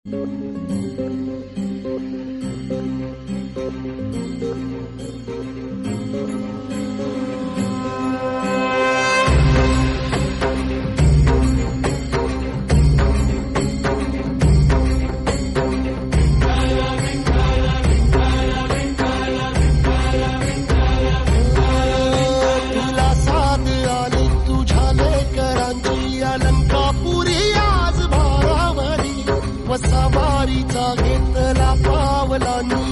तुला साथ आली तुझ्या लेकरांची अलंकापुरी आज भारावरी, वसावारीचा घेतला पावलांनी